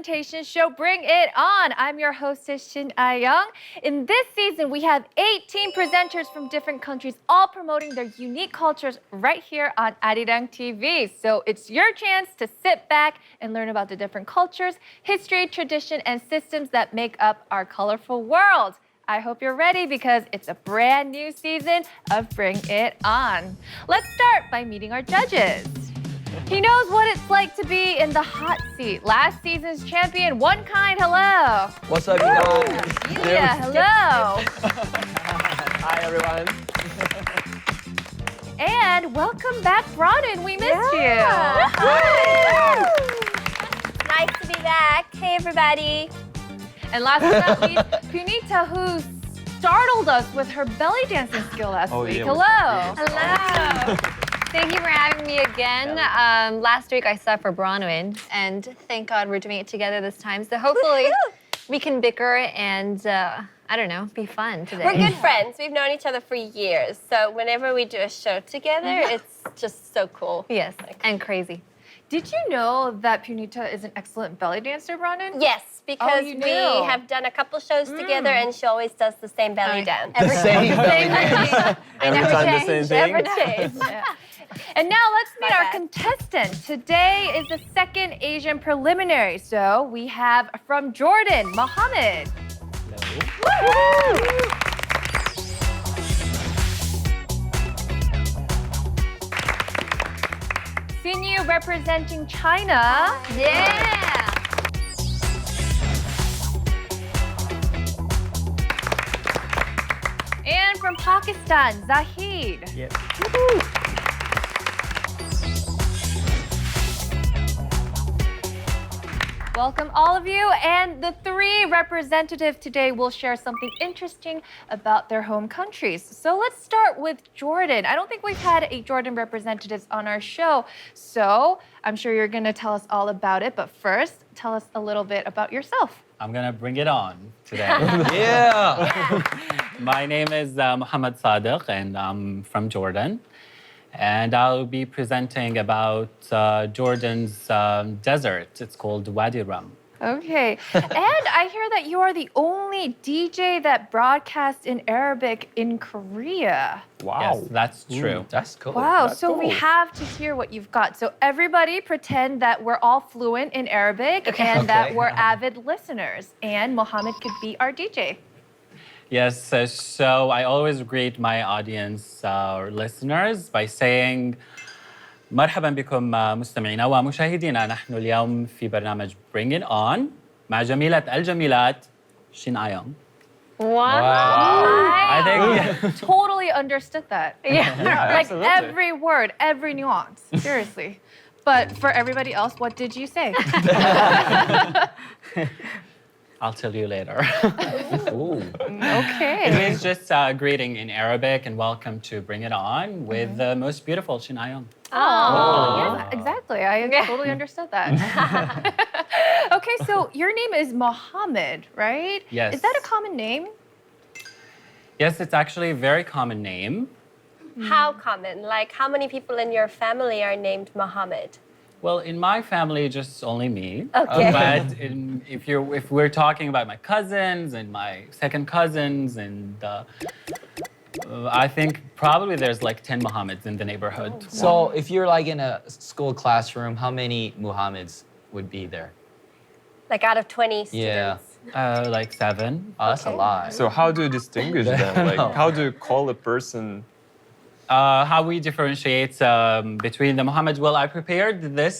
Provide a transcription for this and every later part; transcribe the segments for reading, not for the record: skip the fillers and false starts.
presentation show, Bring It On. I'm your hostess, Xinyue. In this season, we have 18 presenters from different countries, all promoting their unique cultures right here on Arirang TV. So it's your chance to sit back and learn about the different cultures, history, tradition, and systems that make up our colorful world. I hope you're ready because it's a brand new season of Bring It On. Let's start by meeting our judges. He knows what it's like to be in the hot seat. Last season's champion, One Kind, hello. What's up, you guys? Yeah, hello. Hi, everyone. And welcome back, Bronin. We missed you. Hi. Nice to be back. Hey, everybody. And last but not least, Punita, who startled us with her belly dancing skill last week. Yeah. Hello. Hello. Thank you for having me again. Last week I saw for Bronwyn, and thank God we're doing it together this time. So hopefully we can bicker and, I don't know, be fun today. We're good friends. We've known each other for years. So whenever we do a show together, it's just so cool. Yes, and crazy. Did you know that Punita is an excellent belly dancer, Bronin? Yes, because you we knew. have done a couple shows together, and she always does the same belly dance. Every Same belly dance. Every time the same thing. Never change. Yeah. And now let's meet My our bad. contestant. Today is the second Asian preliminary. So we have from Jordan, Mohammad. Xinyue representing China. Yeah. And from Pakistan, Zahid. Yep. Welcome all of you. And the three representatives today will share something interesting about their home countries. So let's start with Jordan. I don't think we've had a Jordan representative on our show. So I'm sure you're going to tell us all about it. But first, tell us a little bit about yourself. I'm gonna bring it on today. Yeah. My name is Mohammad Sadiq, and I'm from Jordan. And I'll be presenting about Jordan's desert. It's called Wadi Rum. Okay. And I hear that you are the only DJ that broadcasts in Arabic in Korea. Yes, that's true. That's cool. Wow, That's so we cool. have to hear what you've got. So everybody pretend that we're all fluent in Arabic and that Okay. we're avid listeners. And Mohammed could be our DJ. Yes, so I always greet my audience or listeners by saying مرحبا بكم مستمعينا ومشاهدينا. نحن اليوم في برنامج Bring It On مع جميلة الجميلات Xinyue. Wow. I think Totally understood that. Yeah. Like every word, every nuance. Seriously. But for everybody else, what did you say? I'll tell you later. Ooh. Okay. It means just greeting in Arabic and welcome to Bring It On with the most beautiful Xinyue. Oh, yes, exactly. I totally understood that. Okay, so your name is Mohammed, right? Yes. Is that a common name? Yes, it's actually a very common name. How common? Like, how many people in your family are named Mohammed? Well, in my family, just only me. Okay. But if we're talking about my cousins and my second cousins, and I think probably there's like 10 Mohammeds in the neighborhood. So if you're like in a school classroom, how many Muhammads would be there? Like, out of 20 Yeah. students? Like 7. Oh, that's a lot. So how do you distinguish them? Like, No. how do you call a person? How we differentiate between the Mohammeds? Well, I prepared this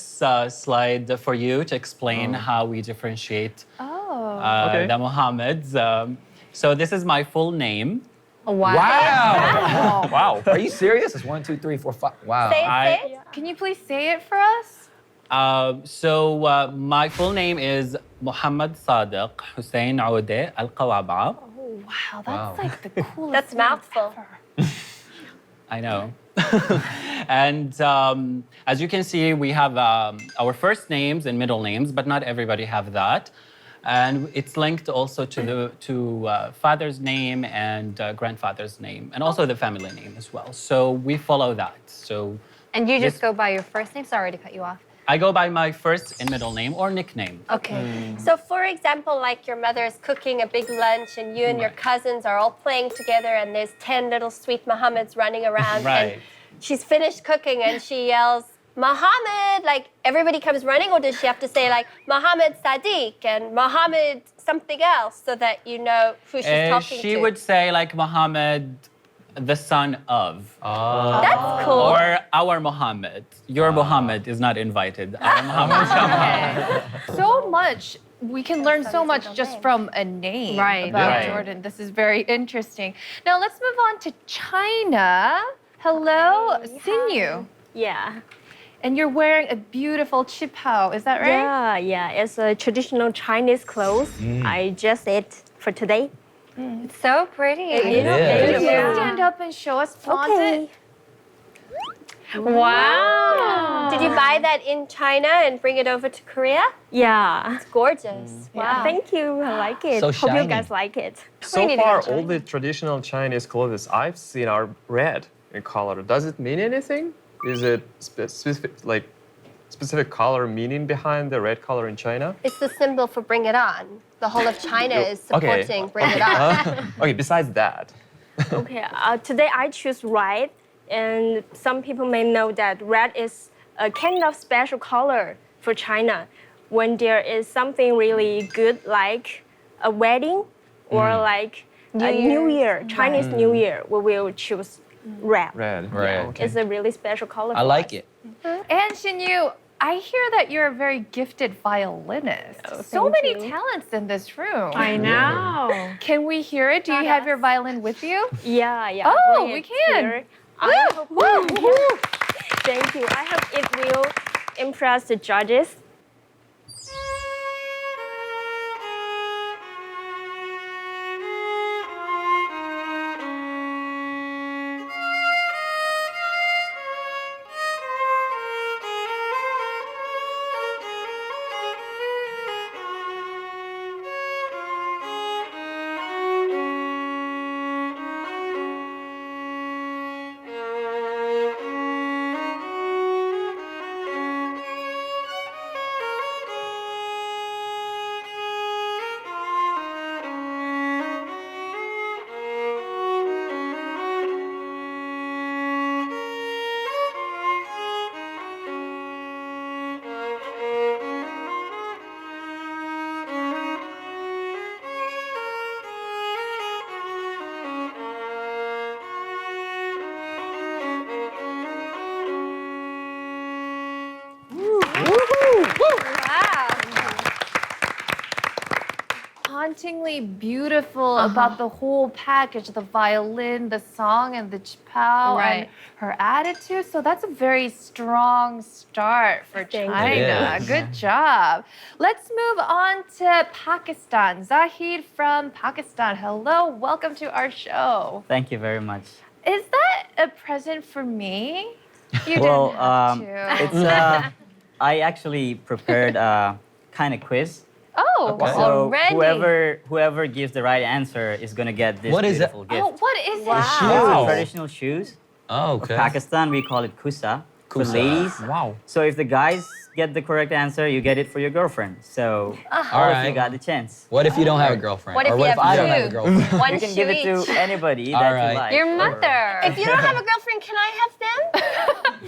slide for you to explain how we differentiate Oh. Okay. the Mohammeds. So this is my full name. Wow. Wow. Wow. Are you serious? It's 1, 2, 3, 4, 5. Wow. Say it, I- say it. Can you please say it for us? My full name is Mohammad Sadiq Hussein Aoude Al Qawaba. Oh, wow, that's Wow. like the coolest That's name mouthful. ever. I know. And as you can see, we have our first names and middle names, but not everybody have that. And it's linked also to father's name and grandfather's name, and also the family name as well. So we follow that. So And you just Yes. go by your first name? Sorry to cut you off. I go by my first and middle name or nickname. Okay. So, for example, like your mother is cooking a big lunch and you and your cousins are all playing together and there's 10 little sweet Mohammeds running around. Right. And she's finished cooking and she yells, Mohammed, like everybody comes running, or does she have to say like Mohammad Sadiq and Mohammed something else so that you know who she's talking She to? would say like Muhammad, the son of. That's cool. Or our Muhammad. Your Muhammad is not invited. Our Muhammad. So much. We can learn so much just from a name Right. about Right. Jordan. This is very interesting. Now let's move on to China. Hello, Xinyue. Yeah. And you're wearing a beautiful qipao, is that right? Yeah. It's a traditional Chinese clothes. I just it for today. It's so pretty. It is. is. Can you Yeah. stand up and show us, flaunt it? Wow. Did you buy that in China and bring it over to Korea? Yeah. It's gorgeous. Wow. Thank you. I like it. So Hope you shiny. guys like it. So need to go far, to all China. the traditional Chinese clothes I've seen are red in color. Does it mean anything? Is it specific color meaning behind the red color in China? It's the symbol for Bring It On. The whole of China is Okay. supporting Bring It On. Okay, besides that. Okay. Today I choose red, and some people may know that red is a kind of special color for China. When there is something really good, like a wedding or like a New Year, Chinese New Year, we will choose red. Red. Right. Yeah, okay. It's a really special color. I for like us. it. And Xinyue, I hear that you're a very gifted violinist. so thank many you. talents in this room. I know. Can we hear it? Do you have your violin with you? Yeah. Oh, bring we it can. here. I hope Thank you. I hope it will impress the judges. Hauntingly beautiful about the whole package, the violin, the song, and the qipao, and Right. her attitude. So that's a very strong start for Thank you. China. It is. Good job. Let's move on to Pakistan. Zahid from Pakistan. Hello, welcome to our show. Thank you very much. Is that a present for me? You Well, didn't have to. it's I actually prepared a kind of quiz. Oh, Okay. So Already? whoever gives the right answer is gonna get this What is it? beautiful gift. oh, what is it? These Wow. are traditional shoes Oh, of okay. Pakistan. We call it kusa, for Kusa. ladies. Wow. So if the guys get the correct answer, you get it for your girlfriend. So all of Alright. you got the chance. What if you don't have a girlfriend? What if or you what if have I don't have a two? girlfriend? One You can shoe give it each. to anybody that Alright. you like. Your or- mother. If you don't have a girlfriend, can I have them?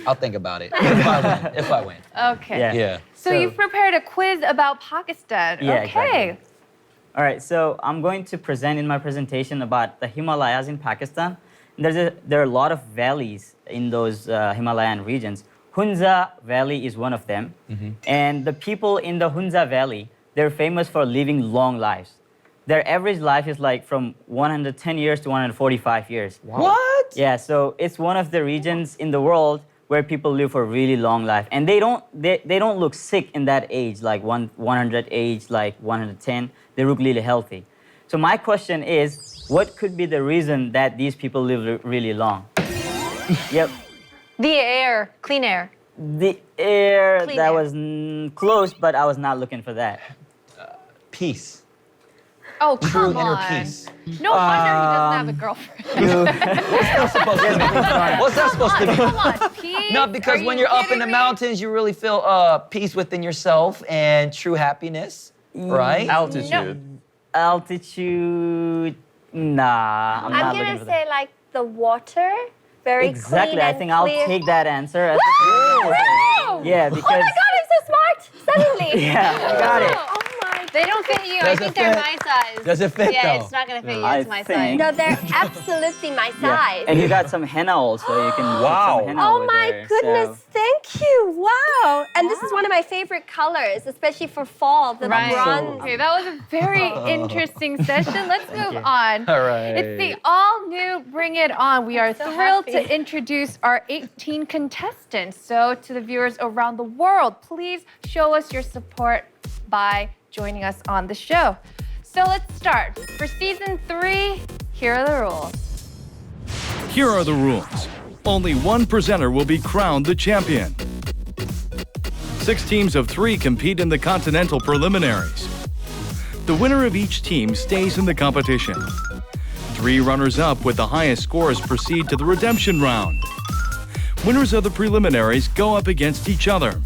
I'll think about it. If I win. If I win. Okay. Yeah. Yeah. So you've prepared a quiz about Pakistan. Yeah, okay. exactly. All right, so I'm going to present in my presentation about the Himalayas in Pakistan. There are a lot of valleys in those Himalayan regions. Hunza Valley is one of them. And the people in the Hunza Valley, they're famous for living long lives. Their average life is like from 110 years to 145 years. What? Yeah, so it's one of the regions in the world where people live for a really long life, and they don't look sick in that age, like 100 age, like 110. They look really healthy. So my question is, what could be the reason that these people live really long? Yep, The air, clean air. the air. Clean That air. was close, but I was not looking for that. Peace. Oh, True come inner on. peace. No wonder he doesn't have a girlfriend. What's that supposed to be? What's that supposed to be? Come on, peace. peace? No, because Are when you you're up in kidding the me? mountains, you really feel peace within yourself and true happiness, right? Altitude. Altitude. Nah, I'm I'm not looking gonna for say that. like the water, very Exactly. clean I and think clear. I'll take that answer. As yeah, because Oh my God, I'm so smart! Suddenly. yeah, you got it. Oh my. They don't fit you. I Does think it they're fit? my size. Does it fit, Yeah, though? it's not gonna fit you. I It's my think- size. No, they're absolutely my Yeah. size. And you got some henna also. You can put Wow. some henna Oh over my there, goodness, so- thank you. Wow. And this is one of my favorite colors, especially for fall, the Right. bronze. Okay, that was a very interesting session. Let's move on. All right. It's the all-new Bring It On. We are so thrilled happy. to introduce our 18 contestants. So to the viewers around the world, please show us your support by joining us on the show. So let's start. For season 3, here are the rules. Here are the rules. Only one presenter will be crowned the champion. 6 teams of 3 compete in the continental preliminaries. The winner of each team stays in the competition. 3 runners-up with the highest scores proceed to the redemption round. Winners of the preliminaries go up against each other.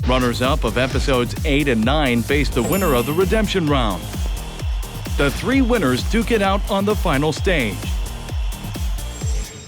Runners-up of episodes 8 and 9 face the winner of the redemption round. The 3 winners duke it out on the final stage.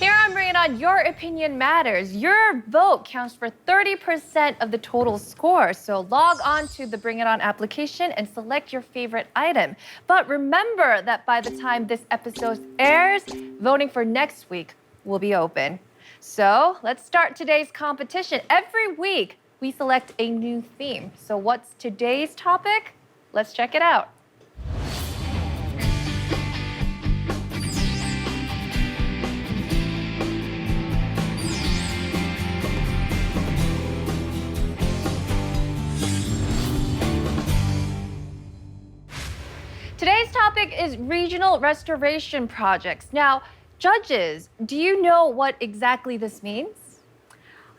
Here on Bring It On, your opinion matters. Your vote counts for 30% of the total score. So log on to the Bring It On application and select your favorite item. But remember that by the time this episode airs, voting for next week will be open. So let's start today's competition. Every week, we select a new theme. So what's today's topic? Let's check it out. Today's topic is regional restoration projects. Now, judges, do you know what exactly this means?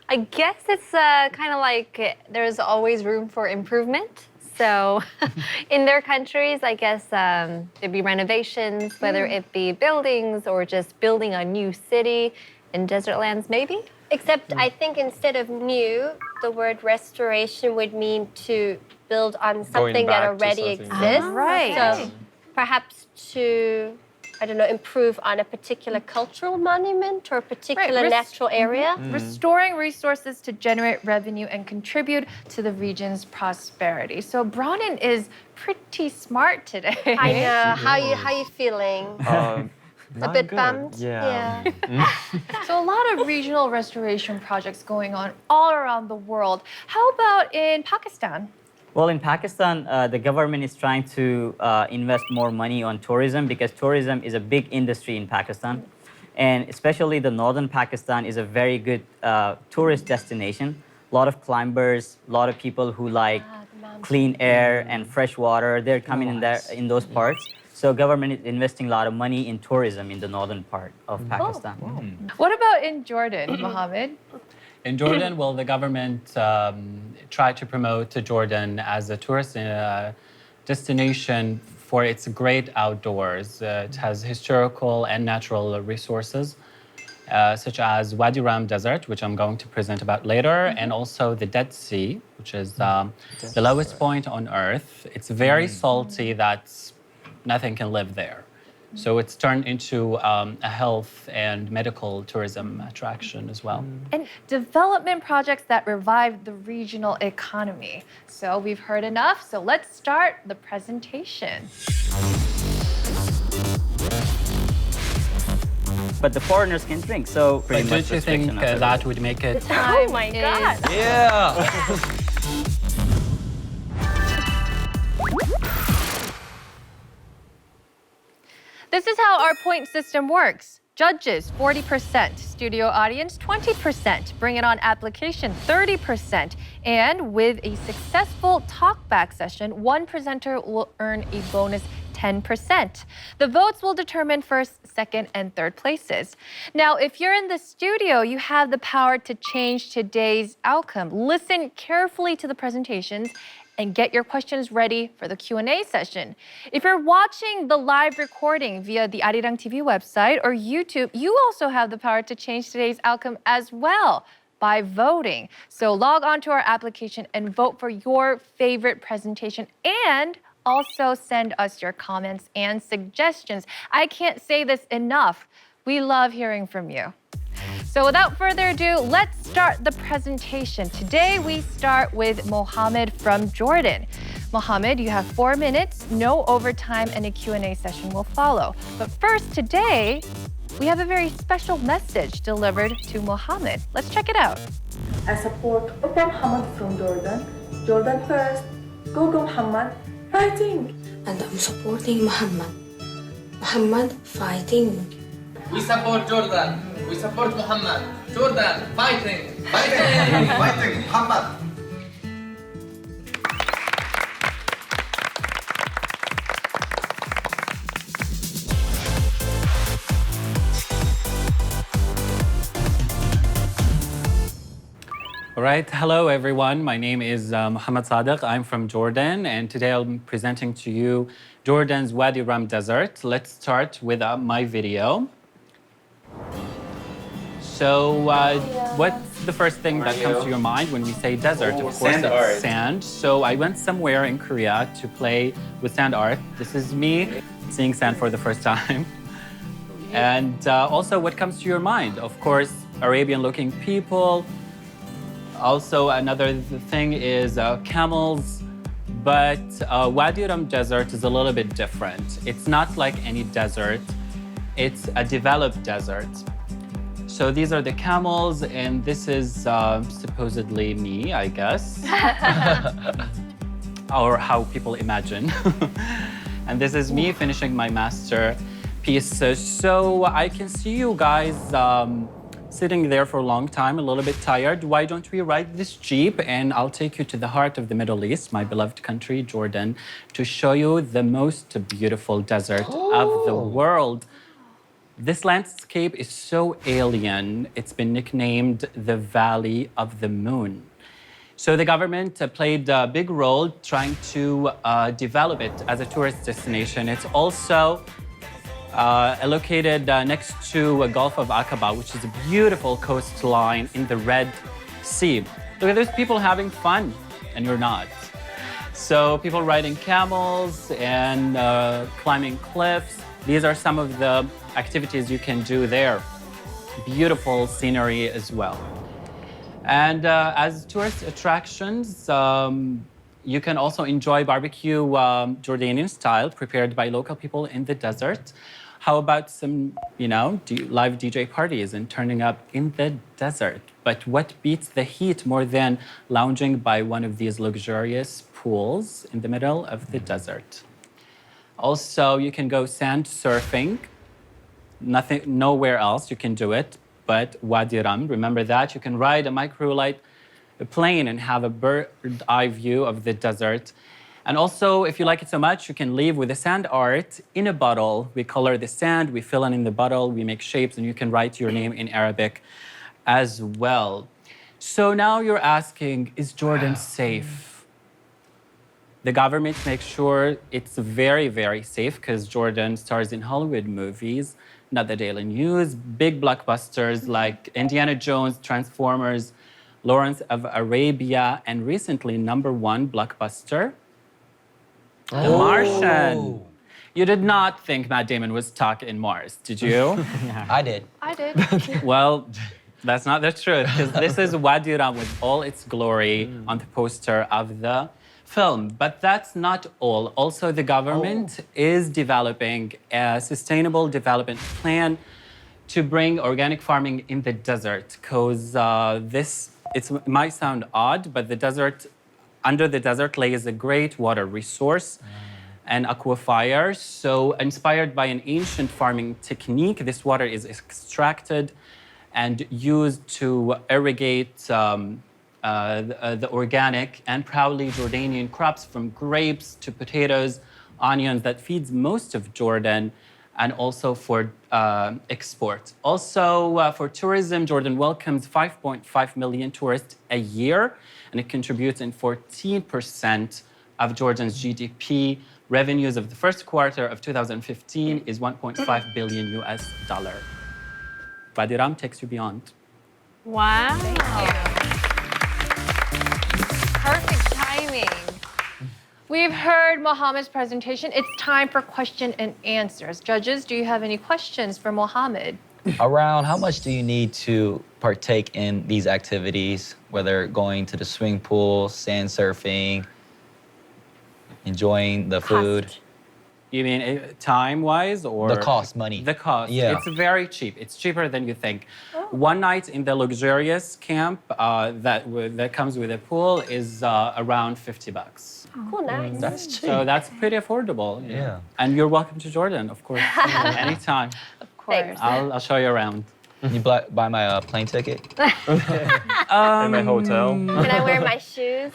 I guess it's kind of like there's always room for improvement. So in their countries, I guess there'd be renovations, whether it be buildings or just building a new city in desert lands, maybe? Except I think instead of new, the word restoration would mean to build on something that back to already something. exists. Right. So perhaps to, I don't know, improve on a particular cultural monument or a particular Res- natural area. Restoring resources to generate revenue and contribute to the region's prosperity. So Bronin is pretty smart today. I know. How you feeling? A Not bit good. bummed? Yeah. So a lot of regional restoration projects going on all around the world. How about in Pakistan? Well, in Pakistan, the government is trying to invest more money on tourism because tourism is a big industry in Pakistan. And especially the northern Pakistan is a very good tourist destination. A lot of climbers, a lot of people who like clean air and fresh water. They're coming in there in those parts. So government is investing a lot of money in tourism in the northern part of Pakistan. What about in Jordan, Mohammed? In Jordan, well, the government tried to promote Jordan as a tourist destination for its great outdoors. It has historical and natural resources, such as Wadi Rum Desert, which I'm going to present about later, and also the Dead Sea, which is the lowest point on Earth. It's very salty that nothing can live there. So it's turned into a health and medical tourism attraction as well. And development projects that revive the regional economy. So we've heard enough, so let's start the presentation. But the foreigners can drink, so pretty But much don't you think restriction of it. that would make it Oh my God. Yeah. This is how our point system works. Judges, 40%. Studio audience, 20%. Bring It On application, 30%. And with a successful talkback session, one presenter will earn a bonus 10%. The votes will determine first, second, and third places. Now, if you're in the studio, you have the power to change today's outcome. Listen carefully to the presentations and get your questions ready for the Q&A session. If you're watching the live recording via the Arirang TV website or YouTube, you also have the power to change today's outcome as well by voting. So log on to our application and vote for your favorite presentation, and also send us your comments and suggestions. I can't say this enough. We love hearing from you. So without further ado, let's start the presentation. Today we start with Mohammad from Jordan. Mohammad, you have 4 minutes, no overtime, and a Q&A session will follow. But first, today, we have a very special message delivered to Mohammad. Let's check it out. I support Mohammad from Jordan. Jordan first. Go Muhammad. Fighting. And I'm supporting Muhammad. Muhammad fighting. We support Jordan. We support Muhammad. Jordan fighting. Fighting. Fighting. Muhammad. All right, hello everyone. My name is Mohammad Sadiq. I'm from Jordan, and today I'm presenting to you Jordan's Wadi Rum desert. Let's start with my video. So, what's the first thing that comes to your mind when we say desert? Of course, sand art. it's sand. So I went somewhere in Korea to play with sand art. This is me seeing sand for the first time. And also, what comes to your mind? Of course, Arabian-looking people. Also, another thing is camels, but Wadi Rum desert is a little bit different. It's not like any desert, it's a developed desert. So these are the camels, and this is supposedly me, I guess, or how people imagine. And this is me finishing my masterpiece. So I can see you guys sitting there for a long time, a little bit tired. Why don't we ride this Jeep and I'll take you to the heart of the Middle East, my beloved country, Jordan, to show you the most beautiful desert of the world. This landscape is so alien, it's been nicknamed the Valley of the Moon. So the government played a big role trying to develop it as a tourist destination. It's also located next to Gulf of Aqaba, which is a beautiful coastline in the Red Sea. Look at those people having fun, and you're not. So people riding camels and climbing cliffs. These are some of the activities you can do there. Beautiful scenery as well. And as tourist attractions, you can also enjoy barbecue Jordanian style prepared by local people in the desert. How about some, live DJ parties and turning up in the desert? But what beats the heat more than lounging by one of these luxurious pools in the middle of the desert? Also, you can go sand surfing. Nowhere else you can do it but Wadi Rum. Remember that. You can ride a microlight plane and have a bird-eye view of the desert. And also, if you like it so much, you can leave with the sand art in a bottle. We color the sand, we fill in the bottle, we make shapes, and you can write your name in Arabic as well. So now you're asking, is Jordan safe? The government makes sure it's very, very safe because Jordan stars in Hollywood movies, not the Daily News, big blockbusters like Indiana Jones, Transformers, Lawrence of Arabia, and recently #1 blockbuster, The Martian. You did not think Matt Damon was stuck in Mars, did you? I did. I did. Well, that's not the truth, because this is Wadi Rum with all its glory on the poster of the film. But that's not all. Also, the government is developing a sustainable development plan to bring organic farming in the desert, because it might sound odd, but under the desert lays a great water resource and aquifer. So inspired by an ancient farming technique, this water is extracted and used to irrigate the organic and proudly Jordanian crops, from grapes to potatoes, onions, that feeds most of Jordan, and also for export. Also, for tourism, Jordan welcomes 5.5 million tourists a year, and it contributes in 14% of Jordan's GDP. Revenues of the first quarter of 2015 is $1.5 billion US. Wadi Rum takes you beyond. Wow. Perfect timing. We've heard Mohammed's presentation. It's time for question and answers. Judges, do you have any questions for Mohammed? Around how much do you need to partake in these activities, whether going to the swimming pool, sand surfing, enjoying the food? You mean time-wise or? The cost, money. The cost. Yeah. It's very cheap. It's cheaper than you think. One night in the luxurious camp that comes with a pool is around $50. Cool, nice. That's cheap. So that's pretty affordable. Yeah. And you're welcome to Jordan, of course, anytime. Of course. I'll show you around. You buy my plane ticket? In my hotel. Can I wear my shoes?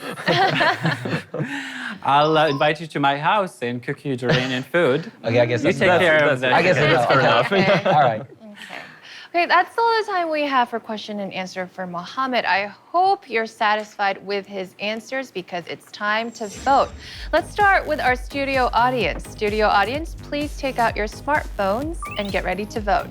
I'll invite you to my house and cook you Jordanian food. Okay, I guess You that's take care of that. I guess that's fair enough. All right. Okay, that's all the time we have for question and answer for Mohammed. I hope you're satisfied with his answers because it's time to vote. Let's start with our studio audience. Studio audience, please take out your smartphones and get ready to vote.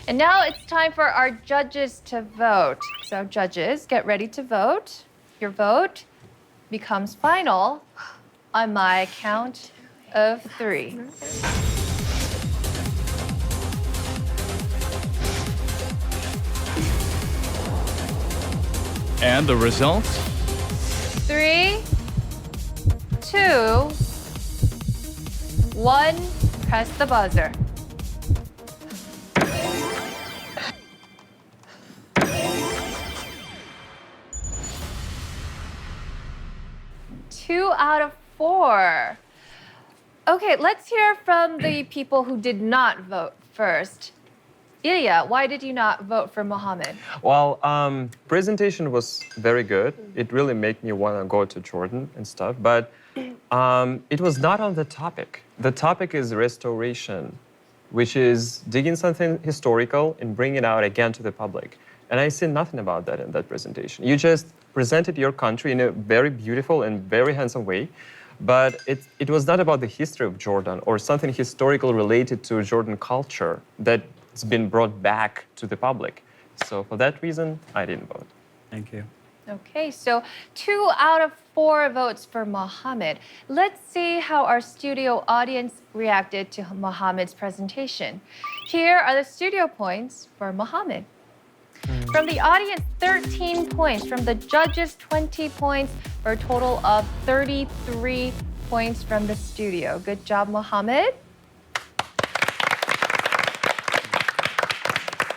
And now it's time for our judges to vote. So judges, get ready to vote. Your vote becomes final on my count of 3. And the results? 3, 2, 1, press the buzzer. Two out of 4. Okay, let's hear from the people who did not vote first. Ilya, why did you not vote for Mohammed? Well, presentation was very good. It really made me want to go to Jordan and stuff, but it was not on the topic. The topic is restoration, which is digging something historical and bringing it out again to the public. And I see nothing about that in that presentation. You just presented your country in a very beautiful and very handsome way, but it was not about the history of Jordan or something historical related to Jordan culture that's been brought back to the public. So for that reason, I didn't vote. Thank you. Okay, so 2 out of 4 votes for Mohammed. Let's see how our studio audience reacted to Mohammed's presentation. Here are the studio points for Mohammed. From the audience, 13 points. From the judges, 20 points, for a total of 33 points from the studio. Good job, Mohammed.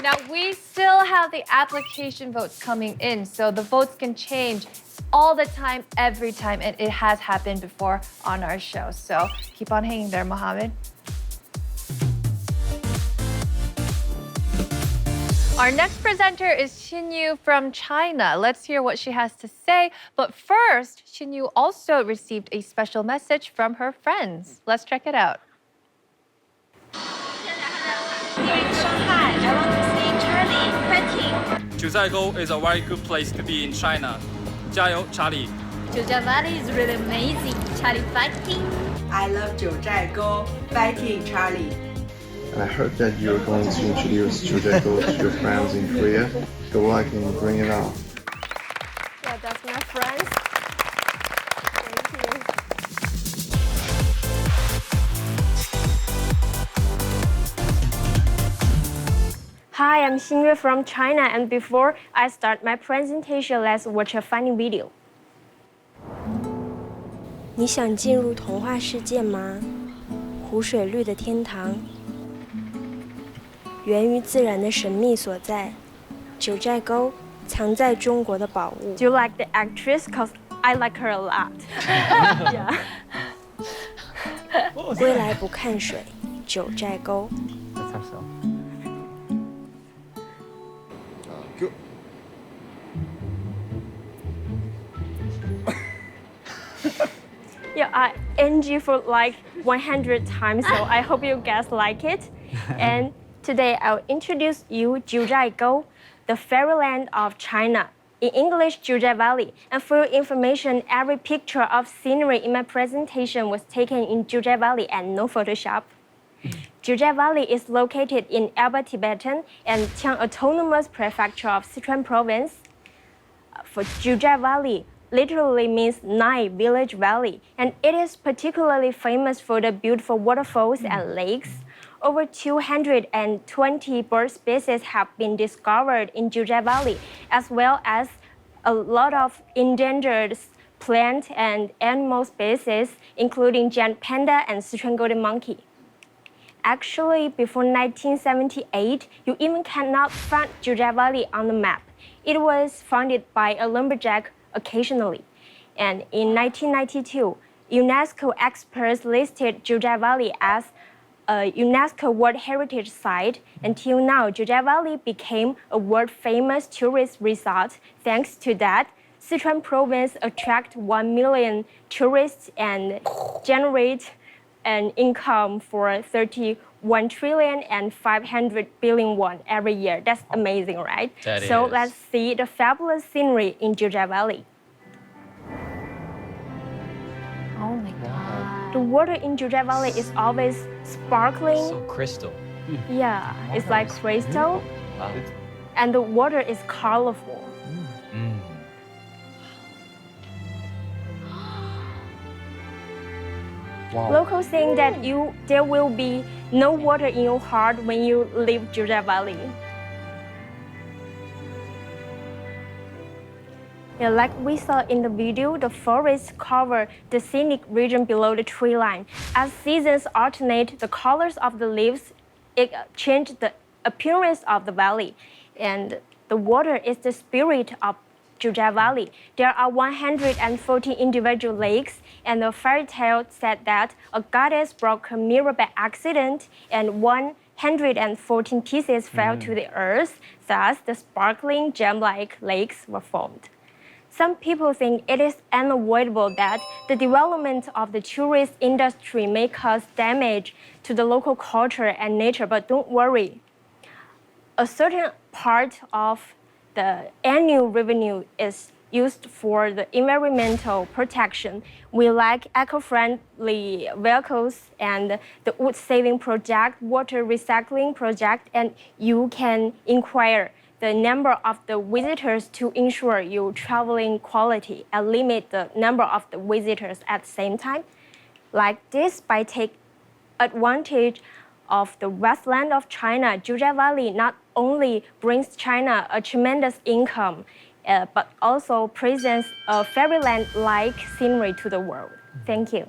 Now, we still have the application votes coming in, so the votes can change all the time, every time, and it has happened before on our show. So keep on hanging there, Mohammed. Our next presenter is Xinyue from China. Let's hear what she has to say. But first, Xinyue also received a special message from her friends. Let's check it out. Jiuzhaigou is a very good place to be in China. 加油, Charlie. Jiuzhaigou is really amazing. Charlie fighting. I love Jiuzhaigou. Fighting, Charlie. I heard that you're going to introduce Jiuzhaigou to your friends in Korea. Good luck and bring it on. Yeah, that's my friends. Thank you. Hi, I'm Xinyue from China, and before I start my presentation, let's watch a funny video. 你想进入童话世界吗？湖水绿的天堂，源于自然的神秘所在，九寨沟藏在中国的宝物。 Do you like the actress? Cause I like her a lot. Yeah. 归来不看水，九寨沟。 Yeah, I NG for like 100 times, so I hope you guys like it. And today I'll introduce you Jiuzhaigou, the fairyland of China. in English, Jiuzhaigou Valley. And for your information, every picture of scenery in my presentation was taken in Jiuzhaigou Valley and no Photoshop. Jiuzhaigou Valley is located in Alba Tibetan and Qiang Autonomous Prefecture of Sichuan Province. For Jiuzhaigou Valley literally means 9 village valley, and it is particularly famous for the beautiful waterfalls and lakes. Over 220 bird species have been discovered in Jiuzhaigou Valley, as well as a lot of endangered plant and animal species, including giant panda and Sichuan golden monkey. Actually, before 1978, you even cannot find Jiuzhaigou Valley on the map. It was founded by a lumberjack occasionally. And in 1992, UNESCO experts listed Jiuzhaigou Valley as a UNESCO World Heritage Site. Until now, Jiuzhaigou Valley became a world-famous tourist resort. Thanks to that, Sichuan Province attracts 1 million tourists and generate an income for 31 trillion and 500 billion won every year. That's amazing, right? So let's see the fabulous scenery in Jiuzhaigou Valley. Oh my God. The water in Jiuzhaigou Valley is always sparkling. So crystal. Yeah, it's like crystal. Wow. And the water is colorful. Wow. Locals think that there will be no water in your heart when you leave Jiuzhaigou Valley. Yeah, like we saw in the video, the forests cover the scenic region below the tree line. As seasons alternate, the colors of the leaves change the appearance of the valley. And the water is the spirit of Jiuzhaigou Valley. There are 140 individual lakes, and the fairy tale said that a goddess broke a mirror by accident, and 114 pieces fell to the earth. Thus, the sparkling gem-like lakes were formed. Some people think it is unavoidable that the development of the tourist industry may cause damage to the local culture and nature, but don't worry. A certain part of the annual revenue is used for the environmental protection. We like eco-friendly vehicles and the wood saving project, water recycling project, and you can inquire the number of the visitors to ensure your traveling quality and limit the number of the visitors at the same time. Like this, by taking advantage of the westland of China, Jiuzhaigou Valley not only brings China a tremendous income, but also presents a fairyland-like scenery to the world. Thank you.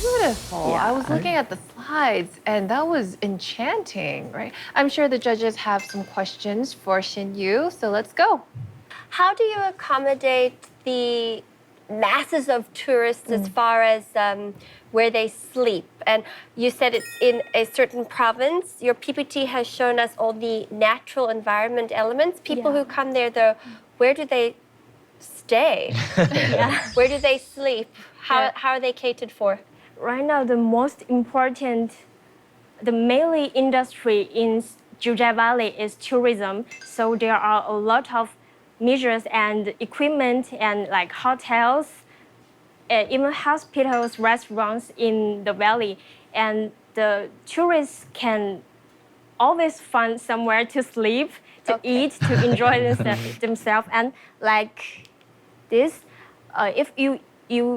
Beautiful. I was looking at the slides and that was enchanting, right? I'm sure the judges have some questions for Xinyue, so let's go. How do you accommodate the masses of tourists as far as where they sleep? And you said it's in a certain province. Your PPT has shown us all the natural environment elements. People who come there, though, where do they stay? Where do they sleep? How are they catered for? Right now, the most important, the mainly industry in Jiuzhaigou Valley is tourism. So there are a lot of measures and equipment and like hotels, even hospitals, restaurants in the valley. And the tourists can always find somewhere to sleep, to eat, to enjoy themselves. And like this, if you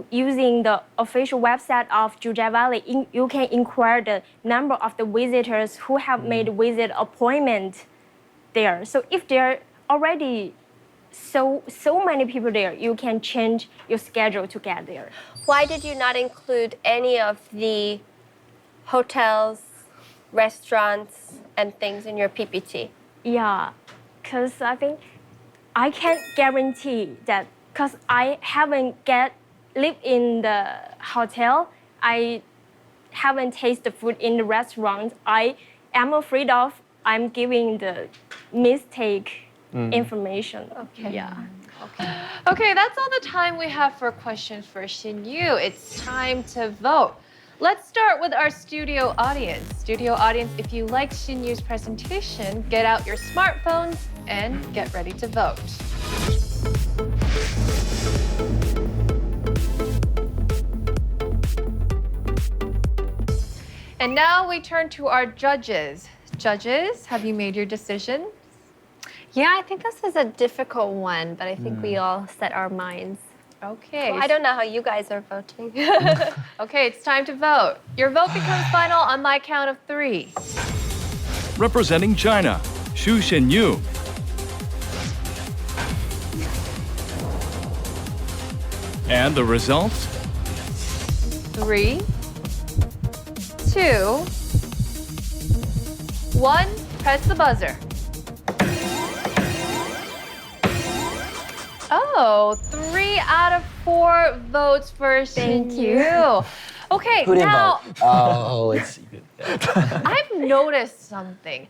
using the official website of Jiuzhaigou Valley, you can inquire the number of the visitors who have made visit appointment there. So if there are already so many people there, you can change your schedule to get there. Why did you not include any of the hotels, restaurants, and things in your PPT? Yeah, because I think I can't guarantee that, because I haven't lived in the hotel, I haven't tasted the food in the restaurant. I am afraid of I'm giving the mistake information. Okay. Yeah. Okay, that's all the time we have for questions for Xinyue. It's time to vote. Let's start with our studio audience. Studio audience, if you liked Xinyue's presentation, get out your smartphones and get ready to vote. And now we turn to our judges. Judges, have you made your decision? Yeah, I think this is a difficult one, but I think we all set our minds. Okay. Well, I don't know how you guys are voting. Okay, it's time to vote. Your vote becomes final on my count of 3. Representing China, Xinyue. And the results? 3, 2, 1. Press the buzzer. Oh, 3 out of 4 votes for Xinyue. Okay, Who didn't now vote? Oh, it's I've noticed something.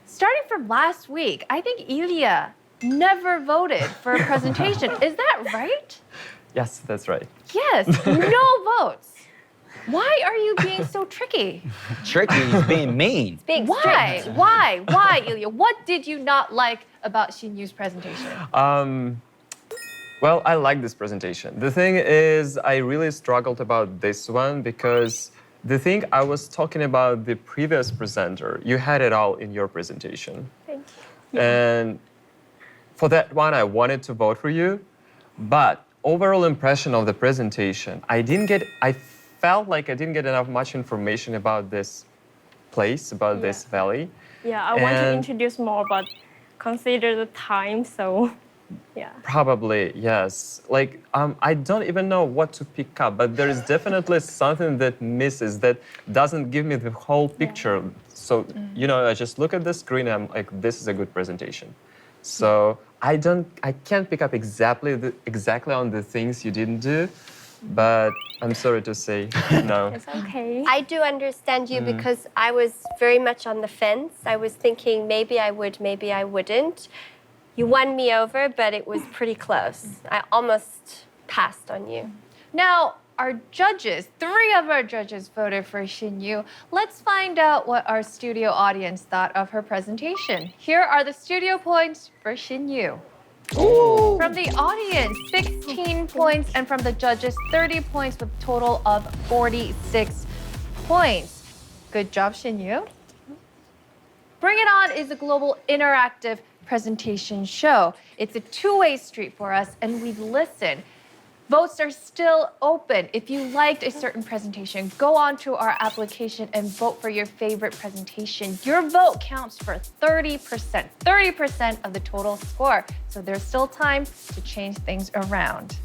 Starting from last week, I think Ilya never voted for a presentation. Is that right? Yes, that's right. Yes, no votes. Why are you being so tricky? tricky. He's being mean. Why? Why, Ilya? What did you not like about Xinyue's presentation? Well, I like this presentation. The thing is, I really struggled about this one because the thing I was talking about the previous presenter, you had it all in your presentation. Thank you. And for that one, I wanted to vote for you, but overall impression of the presentation, I felt like I didn't get enough much information about this place, about this valley. Yeah, I want to introduce more, but consider the time, so yeah. Probably, yes. Like, I don't even know what to pick up, but there is definitely something that misses, that doesn't give me the whole picture. So, you know, I just look at the screen and I'm like, this is a good presentation. So I can't pick up exactly on the things you didn't do, but I'm sorry to say no. It's okay. I do understand you because I was very much on the fence. I was thinking maybe I would, maybe I wouldn't. You won me over, but it was pretty close. I almost passed on you. Now, our judges, 3 of our judges voted for Xinyue. Let's find out what our studio audience thought of her presentation. Here are the studio points for Xinyue. Ooh. From the audience, 16 points, and from the judges, 30 points with a total of 46 points. Good job, Xinyue. Bring It On is a global interactive presentation show. It's a two-way street for us, and we listen. Votes are still open. If you liked a certain presentation, go on to our application and vote for your favorite presentation. Your vote counts for 30% of the total score. So there's still time to change things around.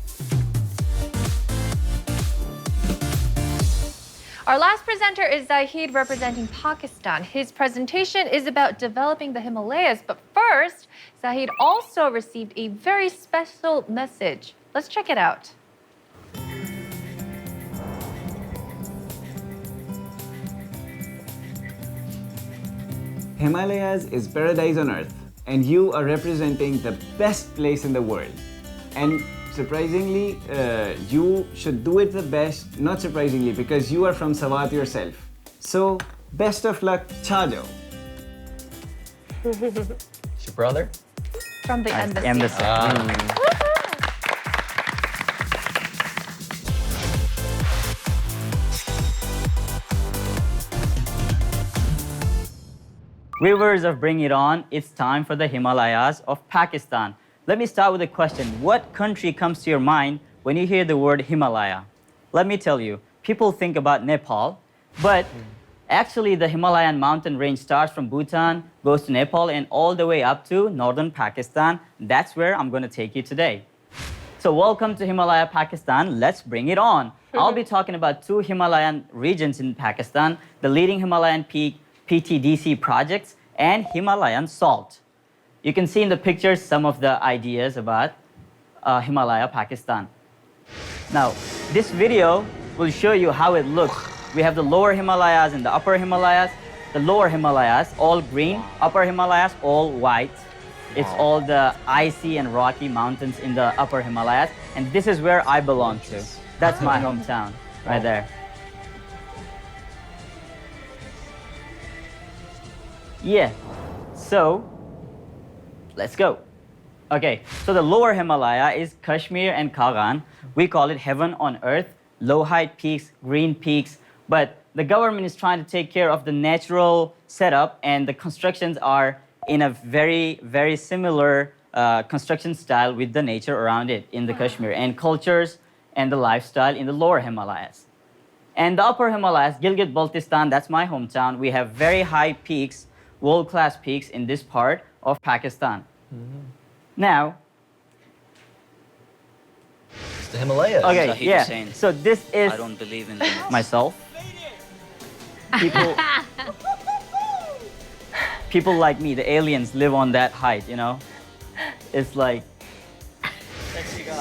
Our last presenter is Zahid representing Pakistan. His presentation is about developing the Himalayas, but first, Zahid also received a very special message. Let's check it out. Himalayas is paradise on earth, and you are representing the best place in the world. And surprisingly, you should do it the best, not surprisingly, because you are from Sawat yourself. So, best of luck, Chajo. It's your brother? From the embassy. Viewers of Bring It On, it's time for the Himalayas of Pakistan. Let me start with a question. What country comes to your mind when you hear the word Himalaya? Let me tell you, people think about Nepal, but actually the Himalayan mountain range starts from Bhutan, goes to Nepal, and all the way up to northern Pakistan. That's where I'm going to take you today. So welcome to Himalaya, Pakistan. Let's bring it on. I'll be talking about 2 Himalayan regions in Pakistan, the leading Himalayan peak, PTDC projects, and Himalayan salt. You can see in the pictures some of the ideas about Himalaya, Pakistan. Now, this video will show you how it looks. We have the lower Himalayas and the upper Himalayas. The lower Himalayas, all green. Upper Himalayas, all white. It's all the icy and rocky mountains in the upper Himalayas. And this is where I belong to. That's my hometown, right there. Yeah. So, let's go. Okay, so the lower Himalaya is Kashmir and Kagan. We call it heaven on earth, low height peaks, green peaks. But the government is trying to take care of the natural setup, and the constructions are in a very, very similar construction style with the nature around it in the Kashmir, and cultures and the lifestyle in the lower Himalayas. And the upper Himalayas, Gilgit-Baltistan, that's my hometown. We have very high peaks, world-class peaks in this part of Pakistan. Now, It's the Himalayas. okay, Zahid yeah. Hussain. So this is I don't believe in them. myself. People like me, the aliens, live on that height, you know? It's like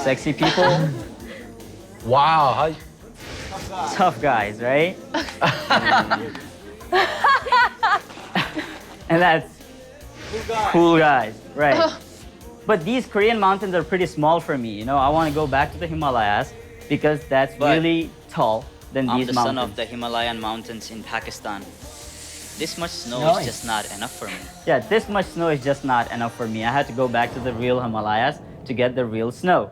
sexy people, Wow. tough guys, right? And that's cool guys, right? But these Korean mountains are pretty small for me, you know? I want to go back to the Himalayas because that's But really tall than I'm these the mountains. son of the Himalayan mountains in Pakistan. This much snow Nice. is just not enough for me. Yeah, this much snow is just not enough for me. I had to go back to the real Himalayas to get the real snow.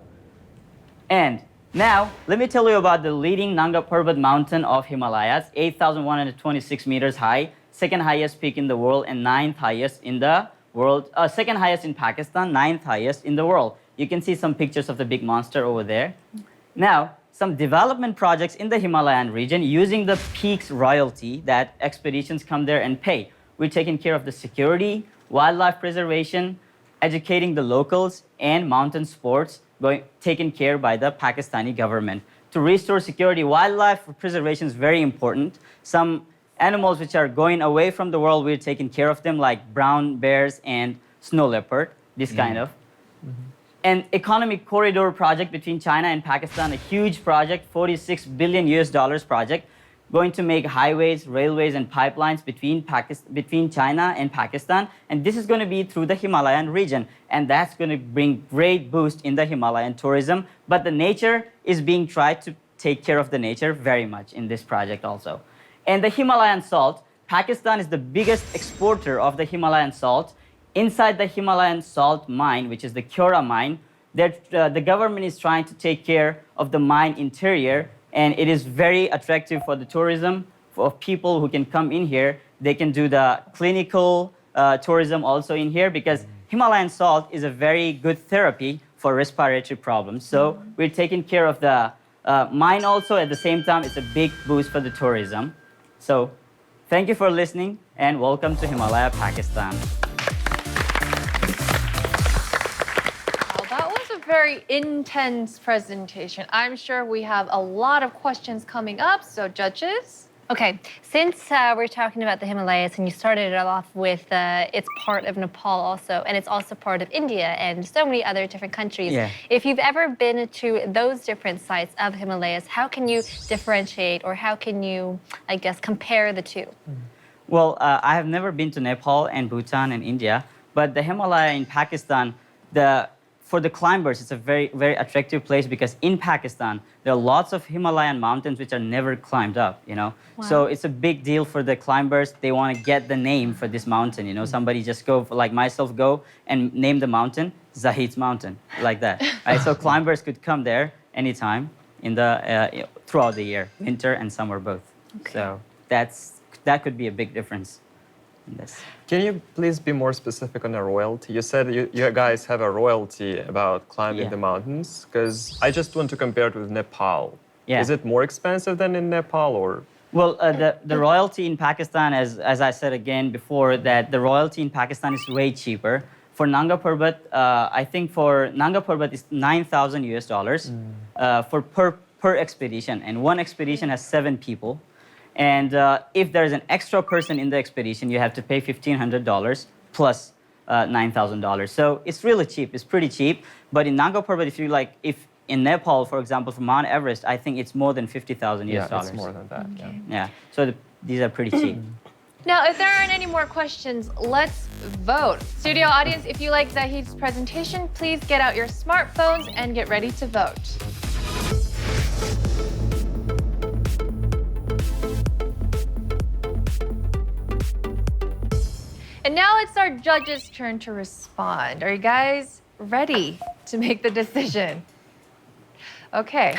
And now, let me tell you about the leading Nanga Parbat mountain of Himalayas, 8,126 meters high, second highest peak in the world and ninth highest in the world, second highest in Pakistan, ninth highest in the world. You can see some pictures of the big monster over there. Now, some development projects in the Himalayan region using the peaks royalty that expeditions come there and pay. We're taking care of the security, wildlife preservation, educating the locals, and mountain sports taken care by the Pakistani government. To restore security, wildlife preservation is very important. Some animals which are going away from the world, we're taking care of them, like brown bears and snow leopard, this kind of. An economic corridor project between China and Pakistan, a huge project, $46 billion project, going to make highways, railways, and pipelines between China and Pakistan. And this is going to be through the Himalayan region. And that's going to bring great boost in the Himalayan tourism. But the nature is being tried to take care of the nature very much in this project also. And the Himalayan salt, Pakistan is the biggest exporter of the Himalayan salt. Inside the Himalayan salt mine, which is the Kyora mine, the government is trying to take care of the mine interior, and it is very attractive for the tourism, for people who can come in here. They can do the clinical tourism also in here, because Himalayan salt is a very good therapy for respiratory problems. So we're taking care of the mine also. At the same time, it's a big boost for the tourism. So thank you for listening, and welcome to Himalaya, Pakistan. That was a very intense presentation. I'm sure we have a lot of questions coming up, so judges? Okay, since we're talking about the Himalayas and you started it off with it's part of Nepal also, and it's also part of India and so many other different countries. Yeah. If you've ever been to those different sites of Himalayas, how can you differentiate, or how can you, I guess, compare the two? Well, I have never been to Nepal and Bhutan and India, but the Himalaya in Pakistan, for the climbers, it's a very, very attractive place, because in Pakistan, there are lots of Himalayan mountains which are never climbed up, you know. Wow. So it's a big deal for the climbers. They want to get the name for this mountain, you know. Somebody just go, like myself, go and name the mountain Zahid's Mountain, like that. Right? So climbers could come there anytime in the throughout the year, winter and summer both. Okay. So that could be a big difference in this. Can you please be more specific on the royalty? You said you guys have a royalty about climbing the mountains, because I just want to compare it with Nepal. Yeah. Is it more expensive than in Nepal, or? Well, the royalty in Pakistan, as I said again before, that the royalty in Pakistan is way cheaper. For Nanga Parbat, I think for Nanga Parbat is $9,000 for per expedition, and one expedition has 7 people. And if there's an extra person in the expedition, you have to pay $1,500 plus $9,000. So it's really cheap. It's pretty cheap. But in Nanga Parbat, if in Nepal, for example, for Mount Everest, I think it's more than $50,000 US. Yeah, it's more than that. Okay. Yeah. So these are pretty cheap. Now, if there aren't any more questions, let's vote. Studio audience, if you like Zahid's presentation, please get out your smartphones and get ready to vote. And now it's our judges' turn to respond. Are you guys ready to make the decision? Okay,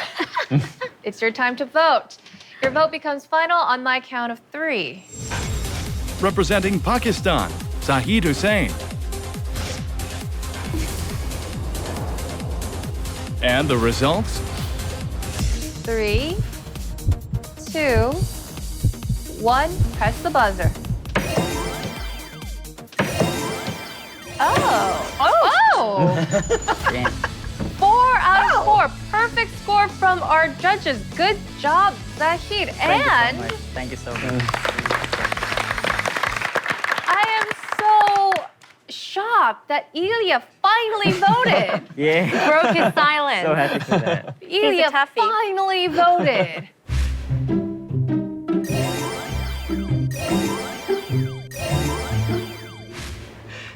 it's your time to vote. Your vote becomes final on my count of 3. Representing Pakistan, Zahid Hussain. And the results? 3, 2, 1. Press the buzzer. Oh! 4 out of 4. Perfect score from our judges. Good job, Zahid. Thank you so much. I am so shocked that Ilya finally voted. Yeah. Broke his silence. So happy for that. Ilya finally voted.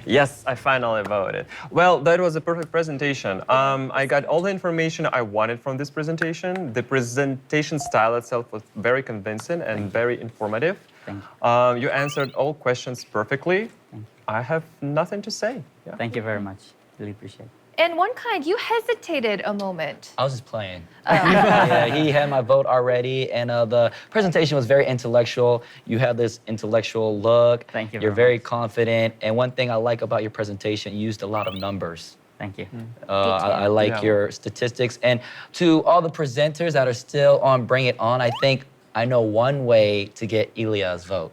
Yes, I finally voted. Well, that was a perfect presentation. I got all the information I wanted from this presentation. The presentation style itself was very convincing and very informative. Thank you. You answered all questions perfectly. I have nothing to say. Yeah. Thank you very much. Really appreciate it. And One Kind, you hesitated a moment. I was just playing. Yeah, he had my vote already, and the presentation was very intellectual. You have this intellectual look. Thank you. You're very confident, and one thing I like about your presentation, you used a lot of numbers. Thank you. I like your statistics. And to all the presenters that are still on Bring It On, I think I know one way to get Ilya's vote,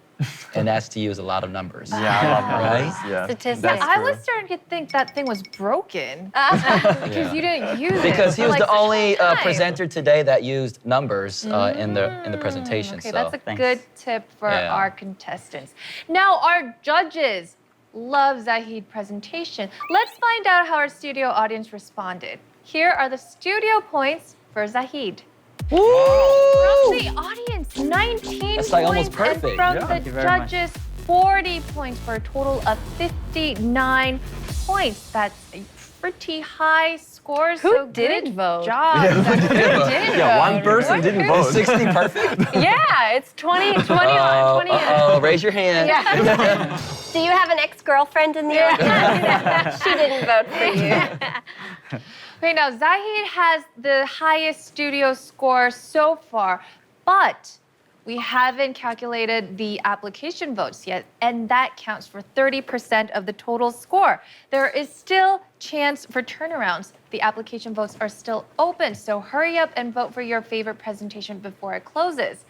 and that's to use a lot of numbers. Yeah, I love numbers. Right? Yeah. Statistics. I was starting to think that thing was broken because you didn't use it. Because he was for, the like, only such a time. presenter today that used numbers in the presentation. Okay, so. that's a good tip for Yeah. our contestants. Now, our judges love Zahid's presentation. Let's find out how our studio audience responded. Here are the studio points for Zahid. Woo! From the audience, 19 That's like almost points, perfect. and from Yeah. Thank the you very much. judges, 40 points for a total of 59 points. That's a pretty high score. Who so didn't good vote? Job. Who didn't Yeah, vote? one person didn't vote. 60 perfect? Yeah, it's 20 on. Oh, raise your hand. Yeah. Do you have an ex-girlfriend in the audience? She didn't vote for you. Okay, now Zahid has the highest studio score so far, but we haven't calculated the application votes yet, and that counts for 30% of the total score. There is still chance for turnarounds. The application votes are still open, so hurry up and vote for your favorite presentation before it closes.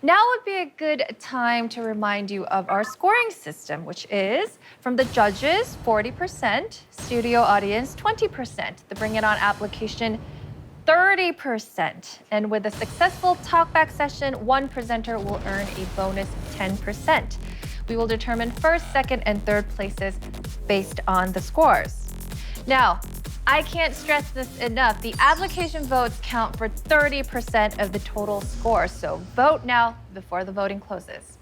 Now would be a good time to remind you of our scoring system, which is from the judges, 40%, studio audience, 20%, the Bring It On application, 30%. And with a successful talkback session, one presenter will earn a bonus 10%. We will determine first, second, and third places based on the scores. Now, I can't stress this enough. The application votes count for 30% of the total score. So vote now before the voting closes.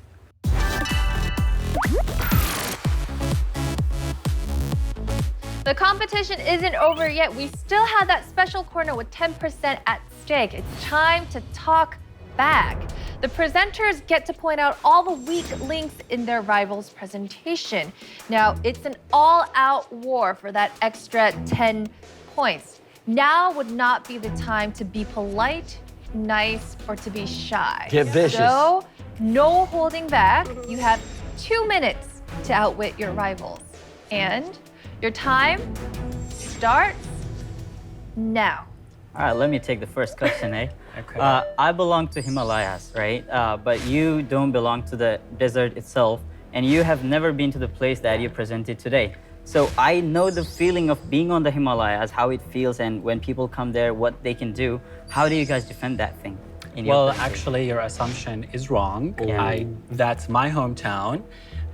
The competition isn't over yet. We still have that special corner with 10% at stake. It's time to talk back. The presenters get to point out all the weak links in their rival's presentation. Now, it's an all-out war for that extra 10 points. Now would not be the time to be polite, nice, or to be shy. Get vicious. So, no holding back. You have 2 minutes to outwit your rivals. And your time starts now. All right, let me take the first question, eh? Okay. I belong to Himalayas, right? But you don't belong to the desert itself, and you have never been to the place that you presented today. So I know the feeling of being on the Himalayas, how it feels, and when people come there, what they can do. How do you guys defend that thing? Well, actually, your assumption is wrong. Yeah. That's my hometown,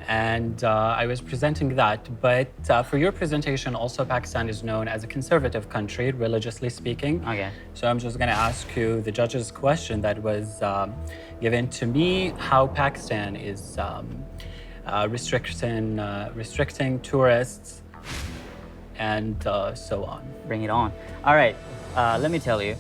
and I was presenting that. But for your presentation, also Pakistan is known as a conservative country, religiously speaking. Okay. So I'm just going to ask you the judge's question that was given to me: how Pakistan is restricting tourists, and so on. Bring it on. All right, let me tell you.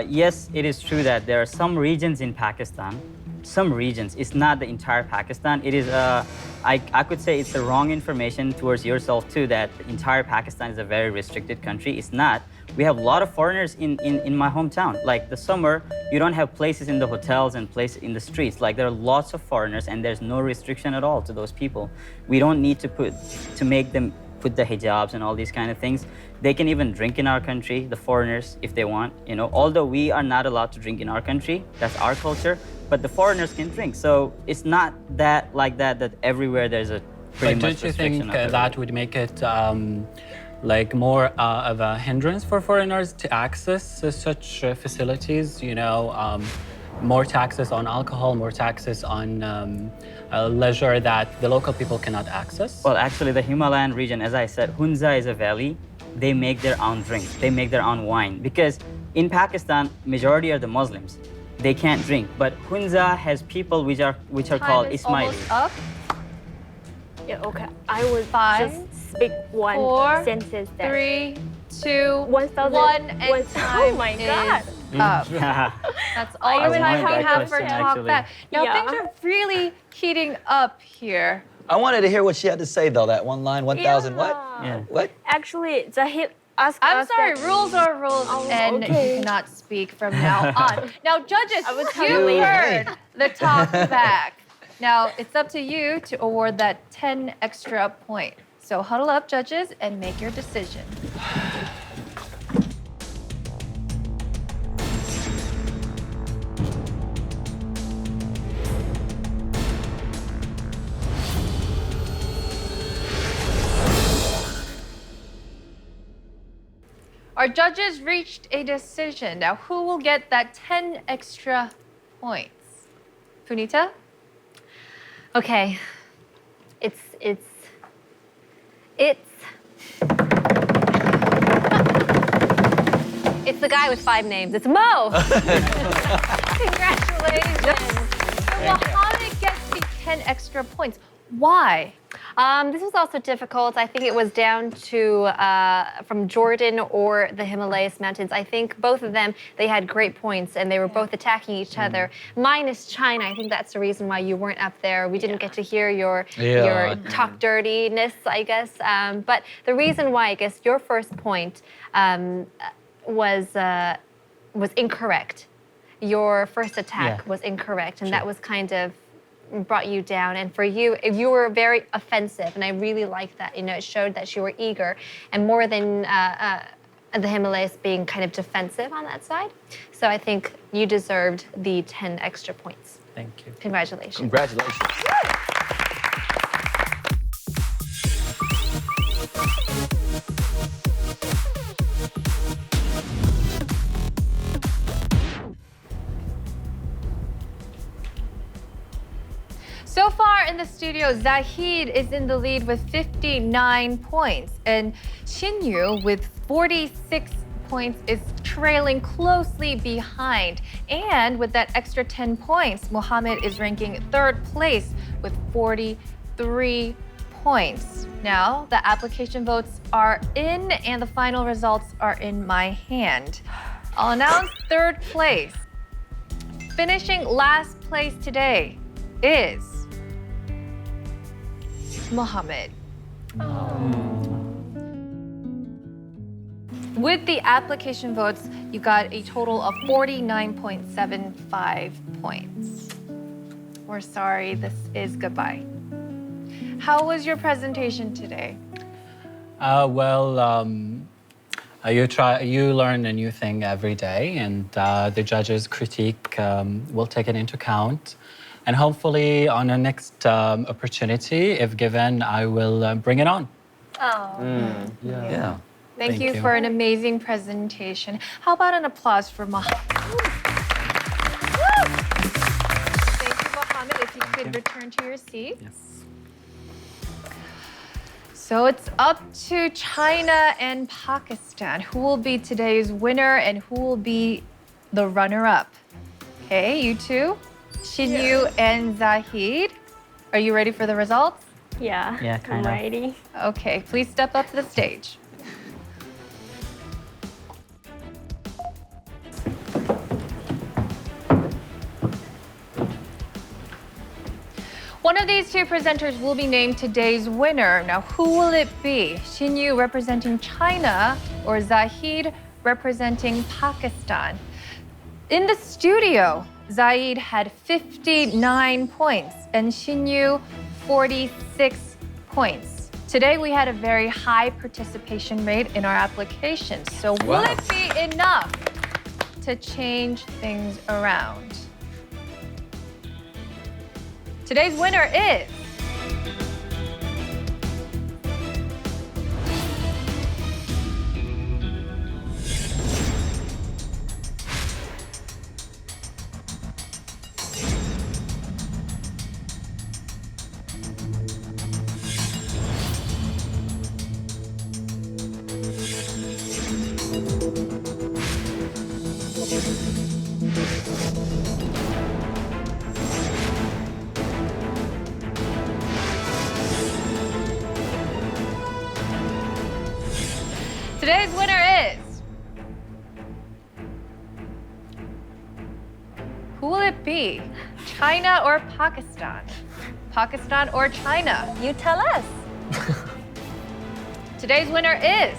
Yes, it is true that there are some regions in Pakistan some regions. It's not the entire Pakistan. It is, I could say it's the wrong information towards yourself too, that the entire Pakistan is a very restricted country. It's not. We have a lot of foreigners in my hometown. Like the summer, you don't have places in the hotels and places in the streets. Like there are lots of foreigners and there's no restriction at all to those people. We don't need to make them put the hijabs and all these kind of things. They can even drink in our country, the foreigners, if they want. You know, although we are not allowed to drink in our country, that's our culture, but the foreigners can drink. So it's not that like that everywhere there's a pretty much Don't you think restriction. that would make it like more of a hindrance for foreigners to access such facilities? You know, more taxes on alcohol, more taxes on leisure that the local people cannot access? Well, actually, the Himalayan region, as I said, Hunza is a valley. They make their own drinks. They make their own wine. Because in Pakistan, majority are the Muslims. They can't drink. But Hunza has people which are called Ismailis. Almost up. Yeah, okay. I would 5, just speak one 4, sentence there. 3, 2, 1,000. 1, and Oh time my God. is up. That's all I the time wanted we that have for question, talk actually. back. Now Yeah. things are really heating up here. I wanted to hear what she had to say though. That one line, 1,000 what? Yeah. What? Actually, Zahid asked I'm us sorry, that- rules are rules, Oh, and okay. you cannot speak from now on. Now, judges, I will tell you you later. heard the talk back. Now, it's up to you to award that 10 extra points. So huddle up, judges, and make your decision. Our judges reached a decision. Now, who will get that 10 extra points? Punita? Okay. It's the guy with 5 names. It's Mo. Congratulations. So Mohammad gets the 10 extra points. Why? This was also difficult. I think it was down to from Jordan or the Himalayas Mountains. I think both of them, they had great points and they were both attacking each other. Minus China, I think that's the reason why you weren't up there. We didn't get to hear your talk dirtiness, I guess. But the reason why, I guess, your first point was incorrect. Your first attack was incorrect, and that was kind of brought you down. And for you, you were very offensive, and I really liked that. You know, it showed that you were eager, and more than the Himalayas being kind of defensive on that side. So I think you deserved the 10 extra points. Thank you. Congratulations. Congratulations. So far in the studio, Zahid is in the lead with 59 points, and Xinyue with 46 points is trailing closely behind. And with that extra 10 points, Mohammad is ranking 3rd place with 43 points. Now, the application votes are in and the final results are in my hand. I'll announce 3rd place. Finishing last place today is Mohammad. With the application votes, you got a total of 49.75 points. We're sorry, this is goodbye. How was your presentation today? You learn a new thing every day, and the judges' critique will take it into account. And hopefully, on the next opportunity, if given, I will bring it on. Oh. Yeah. Thank you for an amazing presentation. How about an applause for Mohammad? Thank you, Mohammad. If you could return to your seat. Yes. So it's up to China and Pakistan. Who will be today's winner and who will be the runner-up? Okay, you two, Xinyue and Zahid. Are you ready for the results? Yeah, kind I'm of. ready. Okay, please step up to the stage. One of these two presenters will be named today's winner. Now, who will it be? Xinyue representing China or Zahid representing Pakistan? In the studio, Zahid had 59 points and Xinyue 46 points. Today, we had a very high participation rate in our applications. So will it be enough to change things around? Today's winner is Today's winner is... Who will it be? China or Pakistan? Pakistan or China? You tell us. Today's winner is...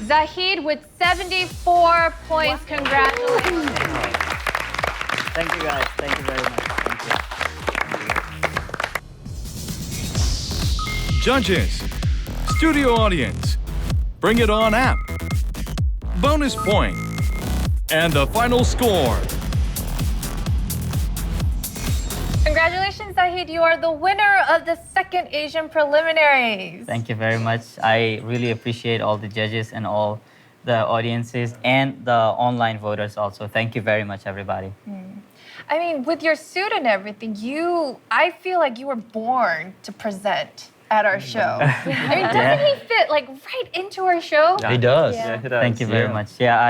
Zahid with 74 points. Congratulations. Thank you guys. Thank you very much. Thank you. Judges, studio audience, Bring It On app, bonus point, and the final score. Congratulations, Zahid. You are the winner of the second Asian preliminaries. Thank you very much. I really appreciate all the judges and all the audiences and the online voters also. Thank you very much, everybody. I mean, with your suit and everything, I feel like you were born to present at our show. I mean, doesn't he fit like right into our show? He does. Yeah, he does. Thank you very much. Yeah,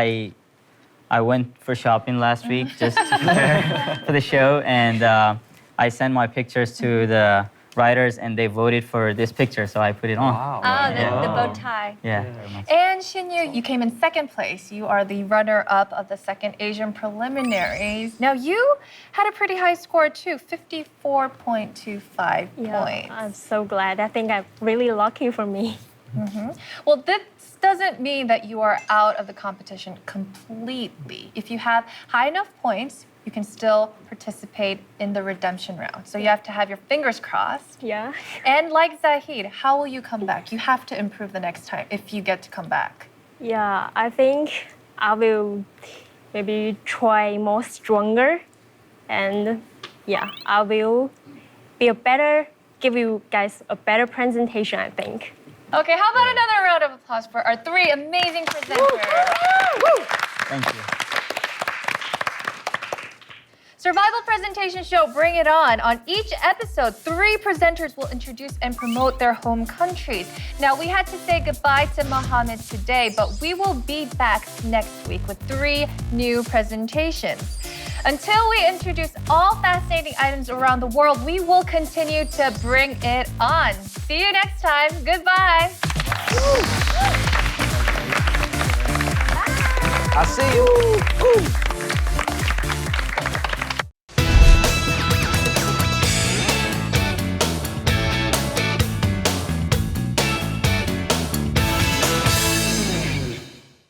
I went for shopping last week just to prepare for the show, and I sent my pictures to the writers, and they voted for this picture, so I put it on. Wow. The bow tie. Yeah, very much. And Xinyue, you came in second place. You are the runner-up of the second Asian preliminaries. Now, you had a pretty high score too, 54.25 points. I'm so glad. I think I'm really lucky for me. Well, this doesn't mean that you are out of the competition completely. If you have high enough points, you can still participate in the redemption round. So you have to have your fingers crossed. Yeah. And like Zahid, how will you come back? You have to improve the next time if you get to come back. Yeah, I think I will maybe try more stronger, and yeah, I will be give you guys a better presentation, I think. Okay, how about another round of applause for our three amazing presenters? Thank you. Survival presentation show, Bring It On. On each episode, 3 presenters will introduce and promote their home countries. Now, we had to say goodbye to Mohammad today, but we will be back next week with 3 new presentations. Until we introduce all fascinating items around the world, we will continue to bring it on. See you next time. Goodbye. I'll see you.